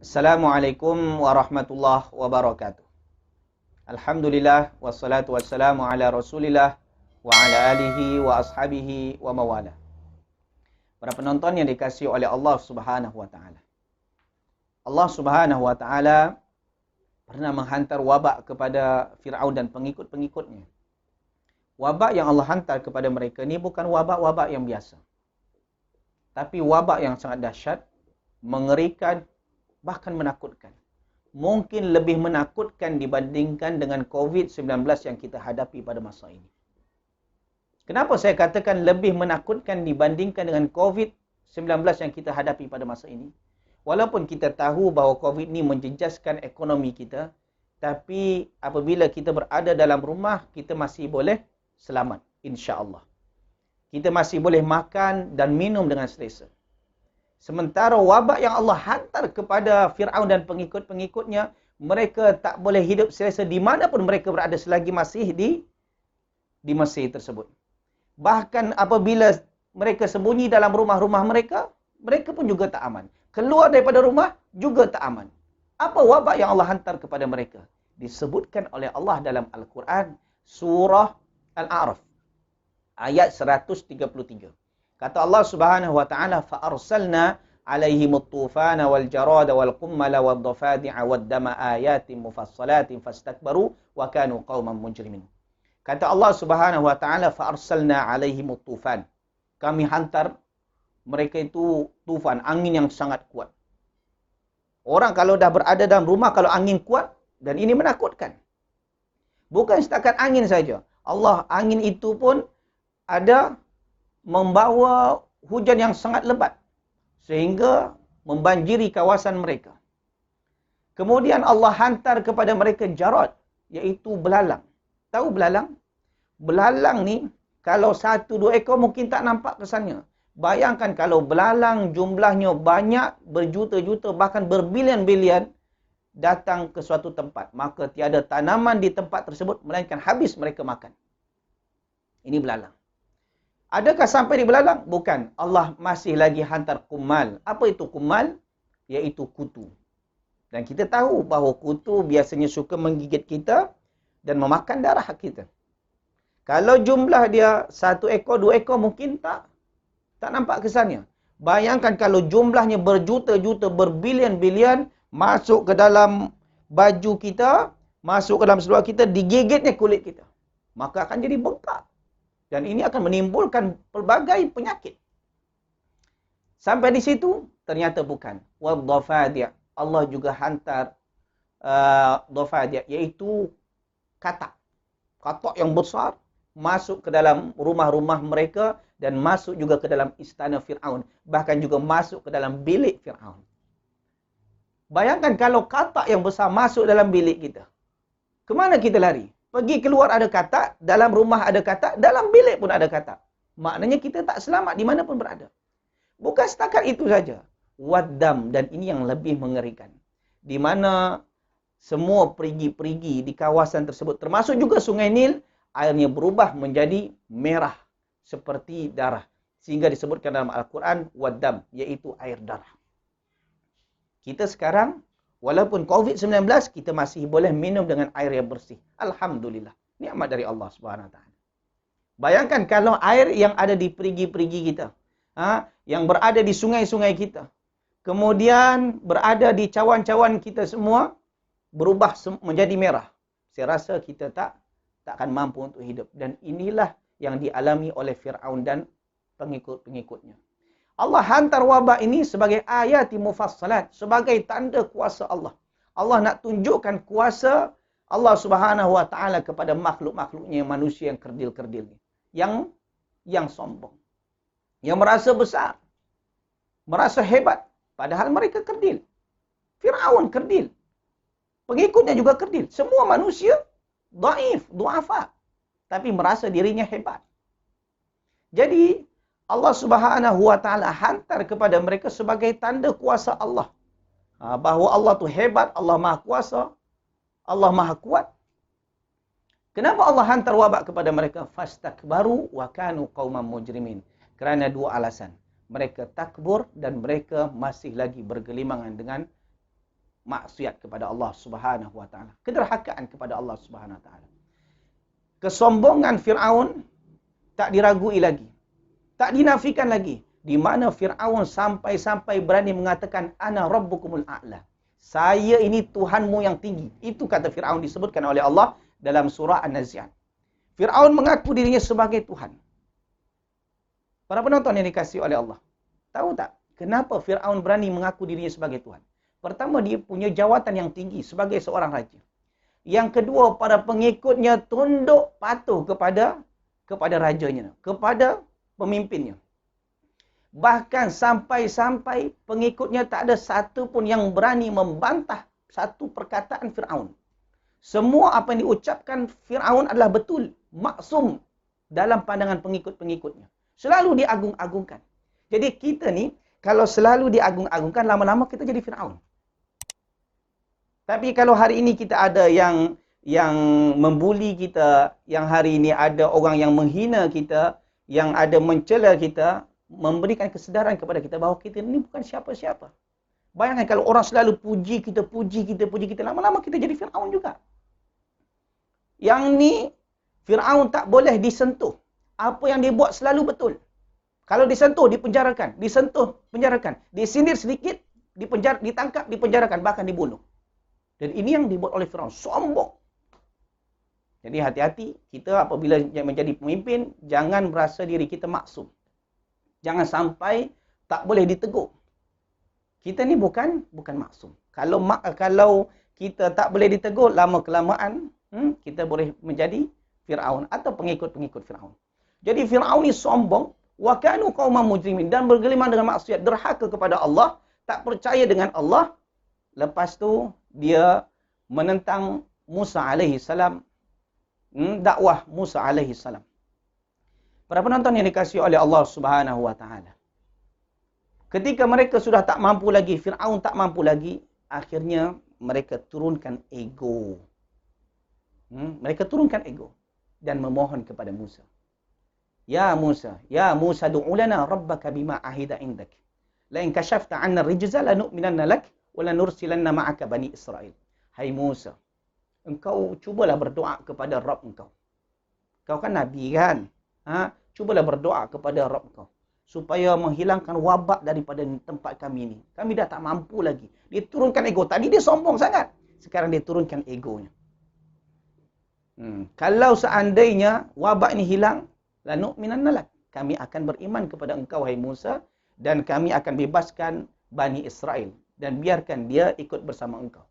Assalamualaikum warahmatullahi wabarakatuh. Alhamdulillah wassalatu wassalamu ala Rasulillah wa ala alihi wa ashabihi wa mawala. Para penonton yang dikasihi oleh Allah Subhanahu wa taala. Allah Subhanahu wa taala pernah menghantar wabak kepada Firaun dan pengikut-pengikutnya. Wabak yang Allah hantar kepada mereka ni bukan wabak-wabak yang biasa. Tapi wabak yang sangat dahsyat, mengerikan, bahkan menakutkan. Mungkin lebih menakutkan dibandingkan dengan COVID-19 yang kita hadapi pada masa ini. Kenapa saya katakan lebih menakutkan dibandingkan dengan COVID-19 yang kita hadapi pada masa ini? Walaupun kita tahu bahawa COVID ini menjejaskan ekonomi kita, tapi apabila kita berada dalam rumah, kita masih boleh selamat, insya-Allah. Kita masih boleh makan dan minum dengan selesa. Sementara wabak yang Allah hantar kepada Firaun dan pengikut-pengikutnya, mereka tak boleh hidup selesa di mana pun mereka berada selagi masih di Mesir tersebut. Bahkan apabila mereka sembunyi dalam rumah-rumah mereka, mereka pun juga tak aman. Keluar daripada rumah juga tak aman. Apa wabak yang Allah hantar kepada mereka? Disebutkan oleh Allah dalam Al-Quran, surah Al-A'raf, ayat 133. Kata Allah Subhanahu wa taala, fa arsalna alaihimut tufana wal jarada wal qummala wad dafadi'a wad dama ayatin mufassalatin fastakbaru wa kanu qauman mujrimin. Kata Allah Subhanahu wa taala, fa arsalna alaihimut tufan. Kami hantar mereka itu tufan, angin yang sangat kuat. Orang kalau dah berada dalam rumah, kalau angin kuat, dan ini menakutkan. Bukan setakat angin saja. Allah, angin itu pun ada membawa hujan yang sangat lebat sehingga membanjiri kawasan mereka. Kemudian Allah hantar kepada mereka jarad, iaitu belalang. Tahu belalang? Belalang ni kalau satu dua ekor mungkin tak nampak kesannya. Bayangkan kalau belalang jumlahnya banyak, berjuta-juta, bahkan berbilion-bilion datang ke suatu tempat, maka tiada tanaman di tempat tersebut melainkan habis mereka makan. Ini belalang. Adakah sampai di belalang? Bukan. Allah masih lagi hantar kumal. Apa itu kumal? Iaitu kutu. Dan kita tahu bahawa kutu biasanya suka menggigit kita dan memakan darah kita. Kalau jumlah dia satu ekor, dua ekor mungkin tak nampak kesannya. Bayangkan kalau jumlahnya berjuta-juta, berbilion-bilion masuk ke dalam baju kita, masuk ke dalam seluar kita, digigitnya kulit kita. Maka akan jadi bengkak. Dan ini akan menimbulkan pelbagai penyakit. Sampai di situ, ternyata bukan. Wadhafadi'. Allah juga hantar dhafadi', iaitu katak. Katak yang besar, masuk ke dalam rumah-rumah mereka, dan masuk juga ke dalam istana Fir'aun. Bahkan juga masuk ke dalam bilik Fir'aun. Bayangkan kalau katak yang besar masuk dalam bilik kita. Kemana kita lari? Pergi keluar ada katak, dalam rumah ada katak, dalam bilik pun ada katak. Maknanya kita tak selamat di mana pun berada. Bukan setakat itu saja. Waddam, dan ini yang lebih mengerikan. Di mana semua perigi-perigi di kawasan tersebut, termasuk juga Sungai Nil, airnya berubah menjadi merah seperti darah. Sehingga disebutkan dalam Al-Quran, waddam, iaitu air darah. Kita sekarang, walaupun COVID-19, kita masih boleh minum dengan air yang bersih. Alhamdulillah. Nikmat dari Allah Subhanahu Wa Taala. Bayangkan kalau air yang ada di perigi-perigi kita, yang berada di sungai-sungai kita, kemudian berada di cawan-cawan kita semua, berubah menjadi merah. Saya rasa kita tak akan mampu untuk hidup. Dan inilah yang dialami oleh Fir'aun dan pengikut-pengikutnya. Allah hantar wabak ini sebagai ayat mufassalat, sebagai tanda kuasa Allah. Allah nak tunjukkan kuasa Allah Subhanahu wa taala kepada makhluk-makhluknya, manusia yang kerdil-kerdil ni. Yang sombong. Yang merasa besar. Merasa hebat. Padahal mereka kerdil. Fir'aun kerdil. Pengikutnya juga kerdil. Semua manusia dhaif, du'afa. Tapi merasa dirinya hebat. Jadi Allah Subhanahu wa taala hantar kepada mereka sebagai tanda kuasa Allah. Bahawa Allah tu hebat, Allah Maha Kuasa, Allah Maha Kuat. Kenapa Allah hantar wabak kepada mereka? Fastakbaru wa kanu qauman mujrimin. Kerana dua alasan. Mereka takbur dan mereka masih lagi bergelimangan dengan maksiat kepada Allah Subhanahu wa taala, kederhakaan kepada Allah Subhanahu wa taala. Kesombongan Firaun tak diragui lagi, tak dinafikan lagi, di mana Firaun sampai-sampai berani mengatakan ana rabbukumul a'la. Saya ini Tuhanmu yang tinggi. Itu kata Firaun disebutkan oleh Allah dalam surah An-Nazi'at. Firaun mengaku dirinya sebagai Tuhan. Para penonton yang dikasihi oleh Allah, tahu tak kenapa Firaun berani mengaku dirinya sebagai Tuhan? Pertama, dia punya jawatan yang tinggi sebagai seorang raja. Yang kedua, para pengikutnya tunduk patuh kepada rajanya, kepada pemimpinnya. Bahkan sampai-sampai pengikutnya tak ada satu pun yang berani membantah satu perkataan Firaun. Semua apa yang diucapkan Firaun adalah betul, maksum dalam pandangan pengikut-pengikutnya. Selalu diagung-agungkan. Jadi kita ni, kalau selalu diagung-agungkan, lama-lama kita jadi Firaun. Tapi kalau hari ini kita ada yang membuli kita, yang hari ini ada orang yang menghina kita, yang ada mencela kita, memberikan kesedaran kepada kita bahawa kita ni bukan siapa-siapa. Bayangkan kalau orang selalu puji kita, lama-lama kita jadi Firaun juga. Yang ni, Firaun tak boleh disentuh. Apa yang dia buat selalu betul. Kalau disentuh, dipenjarakan. Disentuh, penjarakan. Disindir sedikit, ditangkap, dipenjarakan, bahkan dibunuh. Dan ini yang dibuat oleh Firaun. Sombong. Jadi hati-hati, kita apabila menjadi pemimpin, jangan berasa diri kita maksum. Jangan sampai tak boleh ditegur. Kita ni bukan maksum. Kalau kita tak boleh ditegur, lama-kelamaan, kita boleh menjadi Firaun atau pengikut-pengikut Firaun. Jadi Firaun ni sombong, wa kanu qauman mujrimin, dan bergelimang dengan maksiat, derhaka kepada Allah, tak percaya dengan Allah. Lepas tu dia menentang Musa alaihi salam, dakwah Musa alaihi salam. Para penonton yang dikasihi oleh Allah Subhanahu wa taala. Ketika mereka sudah tak mampu lagi, Firaun tak mampu lagi, akhirnya mereka turunkan ego. Mereka turunkan ego dan memohon kepada Musa. Ya Musa du'u lana rabbaka bima ahida indak. La in kashafta 'anna ar-rijza lanu'minanna lak wa lanursilanna ma'aka bani Israil. Hai Musa, engkau cubalah berdoa kepada Rabb engkau. Kau kan nabi kan? Cubalah berdoa kepada Rabb engkau supaya menghilangkan wabak daripada tempat kami ni. Kami dah tak mampu lagi. Dia turunkan ego. Tadi dia sombong sangat. Sekarang dia turunkan egonya. Kalau seandainya wabak ini hilang, lanu'minanna lak, kami akan beriman kepada engkau hai Musa, dan kami akan bebaskan Bani Israel dan biarkan dia ikut bersama engkau.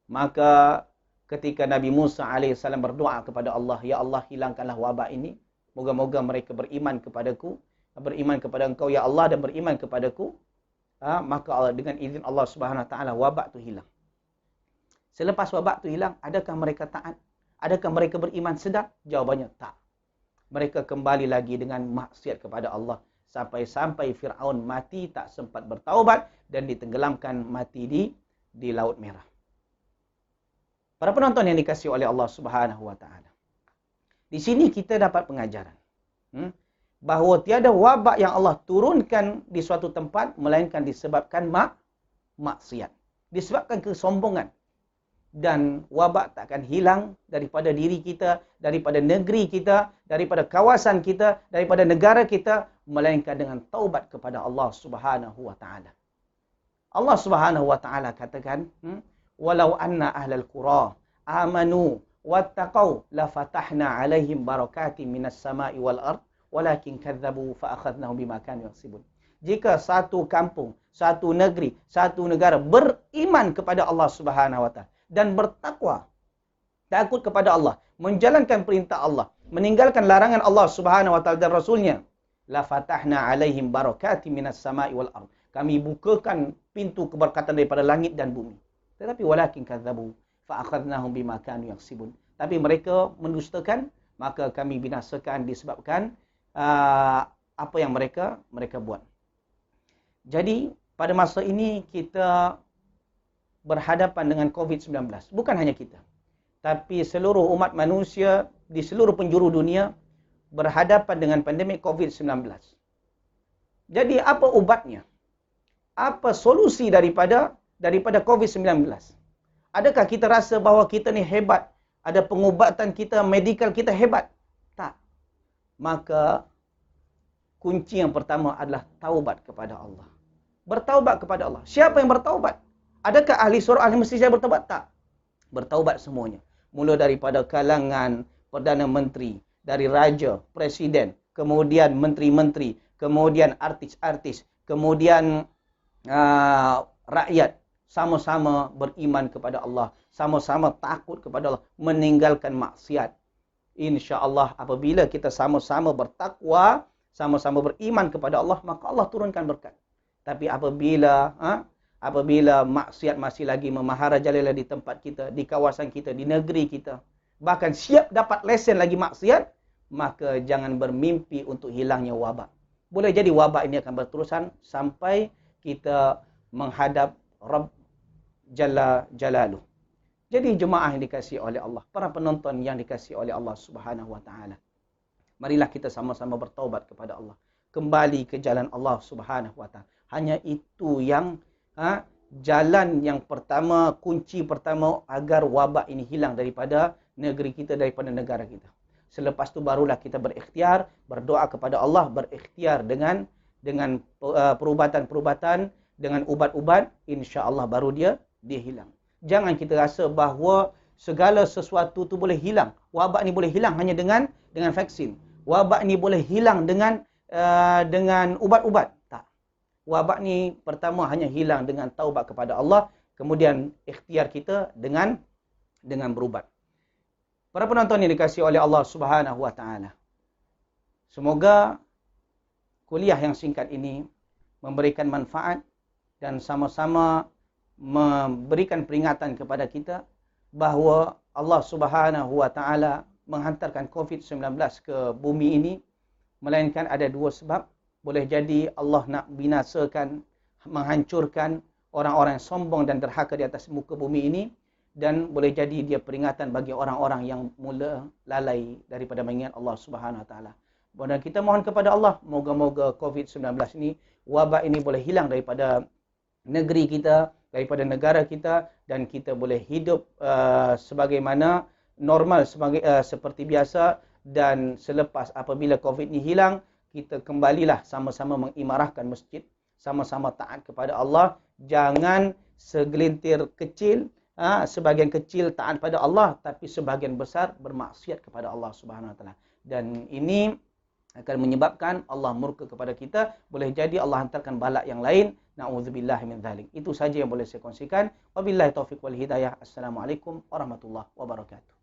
Maka ketika Nabi Musa AS berdoa kepada Allah, ya Allah hilangkanlah wabak ini, moga-moga mereka beriman kepadaku, beriman kepada engkau ya Allah dan beriman kepadaku, maka Allah, dengan izin Allah Subhanahu Wa Taala wabak tu hilang. Selepas wabak tu hilang, adakah mereka taat? Adakah mereka beriman sedap? Jawabannya tak. Mereka kembali lagi dengan maksiat kepada Allah. Sampai-sampai Firaun mati tak sempat bertaubat dan ditenggelamkan mati di Laut Merah. Para penonton yang dikasihi oleh Allah Subhanahu wa taala. Di sini kita dapat pengajaran. Bahawa tiada wabak yang Allah turunkan di suatu tempat melainkan disebabkan maksiat. Disebabkan kesombongan. Dan wabak takkan hilang daripada diri kita, daripada negeri kita, daripada kawasan kita, daripada negara kita, melainkan dengan taubat kepada Allah Subhanahu wa taala. Allah Subhanahu wa taala katakan, walau anna ahlal qura amanu wattaqau la fatahna alaihim barakatin minas sama'i wal ard walakin kadzabu fa akhadnahum bima kanu yaksibun. Jika satu kampung, satu negeri, satu negara beriman kepada Allah Subhanahu wa taala dan bertakwa, takut kepada Allah, menjalankan perintah Allah, meninggalkan larangan Allah Subhanahu wa taala dan Rasulnya, la fatahna alaihim barakatin minas sama'i wal ard. Kami bukakan pintu keberkatan daripada langit dan bumi. Tetapi walakin kadzabu fa akhadnahum bima kanu yaksibun. Tapi mereka mendustakan, maka kami binasakan disebabkan apa yang mereka buat. Jadi pada masa ini kita berhadapan dengan COVID-19. Bukan hanya kita, tapi seluruh umat manusia di seluruh penjuru dunia berhadapan dengan pandemik COVID-19. Jadi apa ubatnya? Apa solusi daripada daripada COVID-19. Adakah kita rasa bahawa kita ni hebat? Ada pengubatan kita, medikal kita hebat? Tak. Maka kunci yang pertama adalah taubat kepada Allah. Bertaubat kepada Allah. Siapa yang bertaubat? Adakah ahli surga, ahli mesti saya bertaubat? Tak. Bertaubat semuanya. Mula daripada kalangan Perdana Menteri, dari Raja, Presiden, kemudian Menteri-Menteri, kemudian artis-artis, kemudian rakyat. Sama-sama beriman kepada Allah. Sama-sama takut kepada Allah. Meninggalkan maksiat. InsyaAllah apabila kita sama-sama bertakwa, sama-sama beriman kepada Allah, maka Allah turunkan berkat. Tapi apabila maksiat masih lagi memaharajalela di tempat kita, di kawasan kita, di negeri kita, bahkan siap dapat lesen lagi maksiat, maka jangan bermimpi untuk hilangnya wabak. Boleh jadi wabak ini akan berterusan sampai kita menghadap Rabb Jalla Jalaluh. Jadi jemaah yang dikasihi oleh Allah, para penonton yang dikasihi oleh Allah Subhanahu wa taala. Marilah kita sama-sama bertaubat kepada Allah. Kembali ke jalan Allah Subhanahu wa taala. Hanya itu yang jalan yang pertama, kunci pertama agar wabak ini hilang daripada negeri kita, daripada negara kita. Selepas itu barulah kita berikhtiar, berdoa kepada Allah, berikhtiar dengan perubatan-perubatan, dengan ubat-ubat, insya-Allah baru dia hilang. Jangan kita rasa bahawa segala sesuatu tu boleh hilang. Wabak ni boleh hilang hanya dengan vaksin. Wabak ni boleh hilang dengan ubat-ubat. Tak. Wabak ni pertama hanya hilang dengan taubat kepada Allah, kemudian ikhtiar kita dengan berubat. Para penonton yang dikasihi oleh Allah Subhanahu wa taala. Semoga kuliah yang singkat ini memberikan manfaat dan sama-sama memberikan peringatan kepada kita bahawa Allah Subhanahu wa taala menghantarkan COVID-19 ke bumi ini melainkan ada dua sebab. Boleh jadi Allah nak binasakan, menghancurkan orang-orang yang sombong dan derhaka di atas muka bumi ini, dan boleh jadi dia peringatan bagi orang-orang yang mula lalai daripada mengingat Allah Subhanahu wa taala. Dan kita mohon kepada Allah, moga-moga COVID-19 ini, wabak ini boleh hilang daripada negeri kita, daripada negara kita, dan kita boleh hidup sebagaimana normal, seperti biasa. Dan selepas apabila COVID ni hilang, kita kembalilah sama-sama mengimarahkan masjid, sama-sama taat kepada Allah. Jangan segelintir kecil, sebahagian kecil taat pada Allah, tapi sebahagian besar bermaksiat kepada Allah Subhanahu wa taala. Dan ini akan menyebabkan Allah murka kepada kita. Boleh jadi Allah hantarkan balak yang lain. Na'udzubillah min dzalik. Itu saja yang boleh saya kongsikan. Wabillahi taufiq wal hidayah. Assalamualaikum warahmatullahi wabarakatuh.